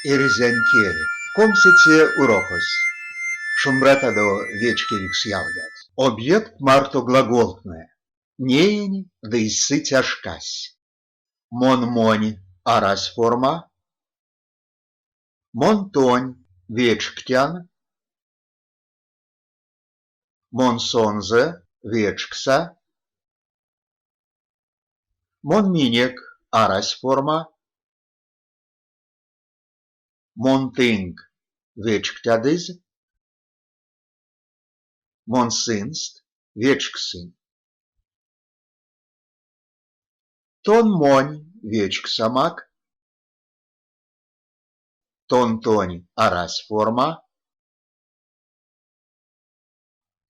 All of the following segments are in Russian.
Erizentieri, cum se ție urocos, шумбрата до вечкерик съявлять. Объект мартоглаголтное, неень да иссы тяжкась. Мон-монь, арась форма, мон-тонь, вечктян, мон-сонзе, вечкса, мон-минек, арась форма, мон-тынг, вечктядыз, мон-сынст, вечксын. Тон-монь, вечксамак, тон-тонь, арась форма,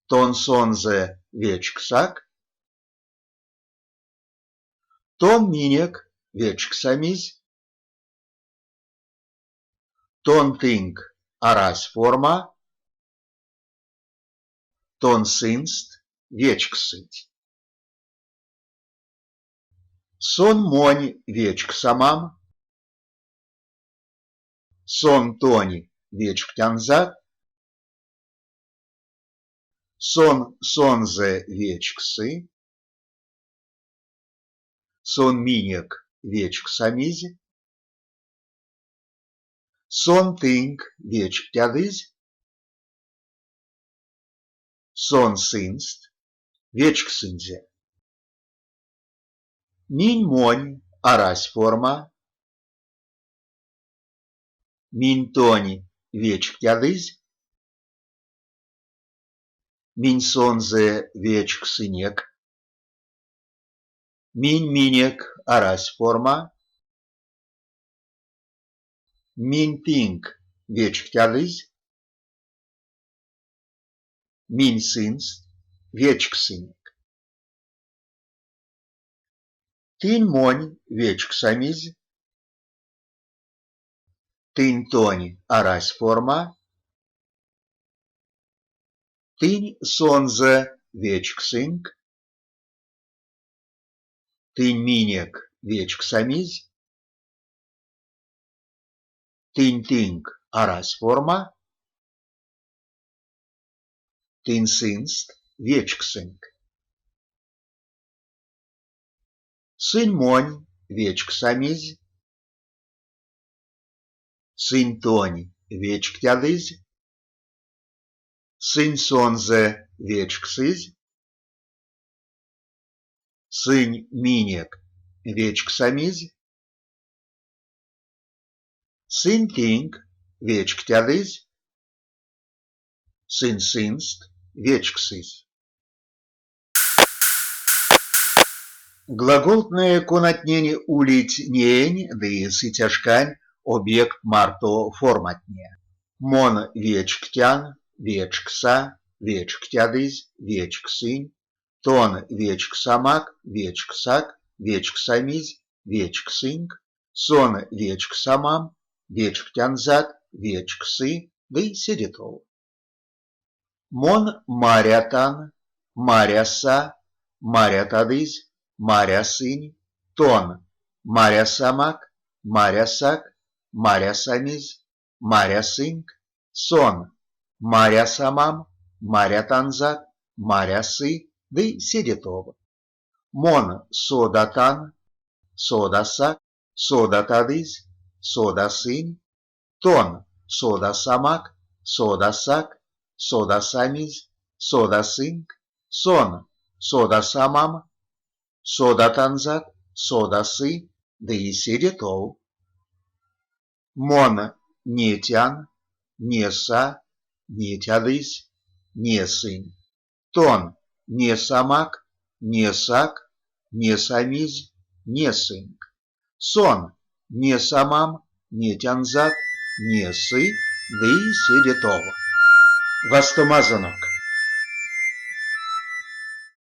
тон-сонзе, вечксак, тон-минек, вечксамизь, тон-тынг, арась форма, тон-сынст, вечксыть. Сон-монь, вечксамам, сон-тонь, вечктянзат, сон-сонзе, вечксы, сон-минек, вечксамизь, сон-тынг, вечктядызь, сон-сынст, вечксынзе. Минь-монь, арась форма, минь-тонь, вечктядызь, минь-сонзе, вечксынек, минь-минек, арась форма, минь-тынг, вечктядызь, минь-сынст, вечксынек. Тынь-монь, вечксамизь, тынь-тонь, арась форма, тынь-сонзе, вечксынг, тынь-минек, вечксамизь, тынь-тынг, арась форма, тынь-сынст, вечксынг. Сынь-монь, вечксамизь, сынь-тонь, вечктядызь, сынь-сонзе, вечксызь, сынь-минек, вечксамизь, сынь-тынг, вечктядызь, сынь-сынст, вечксызь. Глаголтное конатнень улить нень, да и сытяжкань, объект марто форматне. Мон вечктян, вечкса, вечктядызь, вечксынь, тон вечксамак, вечксак, вечксамизь, вечксынг, сон вечксамам, вечктянзат, вечксы, да и седитол. Мон марятан, маряса, марятадызь, марясынь, тон марясамак, марясак, марясамизь, марясынг, сон марясамам, марятанзат, марясы, да и седитов. Мон содатан, содасак, содатадызь, содасынь, тон содасамак, содасак, содасамизь, содасынг, сон содасамам, содатанзат, содасы, да и седитов. Мон нетян, неса, нетядызь, несынь, тон несамак, несак, несамизь, несынг, сон несамам, нетянзат, несы, да и седитов. Вастомазанок.